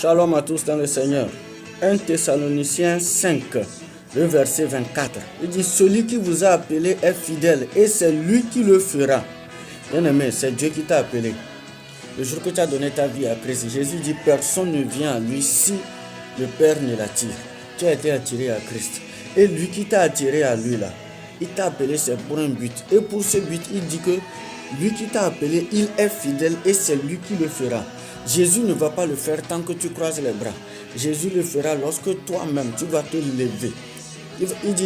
Shalom à tous dans le Seigneur. 1 Thessaloniciens 5, le verset 24. Il dit, celui qui vous a appelé est fidèle et c'est lui qui le fera. Bien-aimé, c'est Dieu qui t'a appelé. Le jour que tu as donné ta vie à Christ, Jésus dit, personne ne vient à lui si le Père ne l'attire. Tu as été attiré à Christ. Et lui qui t'a attiré à lui là, il t'a appelé, c'est pour un but. Et pour ce but, il dit que lui qui t'a appelé, il est fidèle et c'est lui qui le fera. Jésus ne va pas le faire tant que tu croises les bras. Jésus le fera lorsque toi-même, tu vas te lever.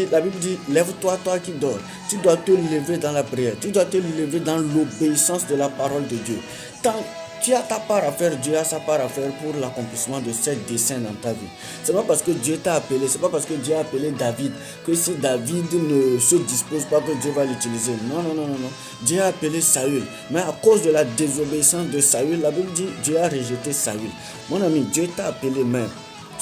La Bible dit, lève-toi, toi qui dors. Tu dois te lever dans la prière. Tu dois te lever dans l'obéissance de la parole de Dieu. Tant tu as ta part à faire, Dieu a sa part à faire pour l'accomplissement de ses desseins dans ta vie. Ce n'est pas parce que Dieu t'a appelé, ce n'est pas parce que Dieu a appelé David, que si David ne se dispose pas, que Dieu va l'utiliser. Non. Dieu a appelé Saül. Mais à cause de la désobéissance de Saül, la Bible dit, Dieu a rejeté Saül. Mon ami, Dieu t'a appelé même.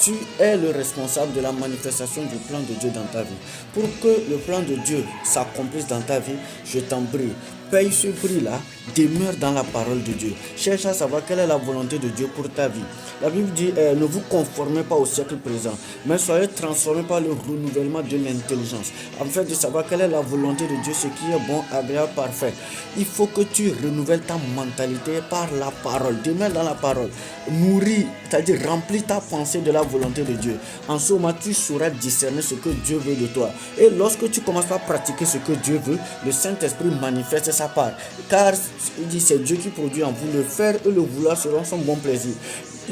Tu es le responsable de la manifestation du plan de Dieu dans ta vie. Pour que le plan de Dieu s'accomplisse dans ta vie, je t'en prie, paye ce prix-là, demeure dans la parole de Dieu. Cherche à savoir quelle est la volonté de Dieu pour ta vie. La Bible dit, ne vous conformez pas au siècle présent, mais soyez transformés par le renouvellement de l'intelligence, afin de savoir quelle est la volonté de Dieu, ce qui est bon, agréable, parfait. Il faut que tu renouvelles ta mentalité par la parole. Demeure dans la parole. Nourris, c'est-à-dire remplis ta pensée de la volonté de Dieu. En ce moment, tu sauras discerner ce que Dieu veut de toi. Et lorsque tu commences à pratiquer ce que Dieu veut, le Saint-Esprit manifeste sa part. Car il dit, c'est Dieu qui produit en vous. Le faire et le vouloir seront son bon plaisir.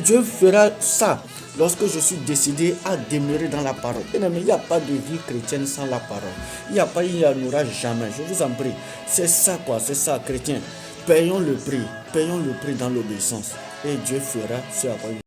Dieu fera ça lorsque je suis décidé à demeurer dans la parole. Et il n'y a pas de vie chrétienne sans la parole. Il n'y en aura jamais. Je vous en prie. C'est ça c'est ça, chrétien. Payons le prix dans l'obéissance. Et Dieu fera ce à quoi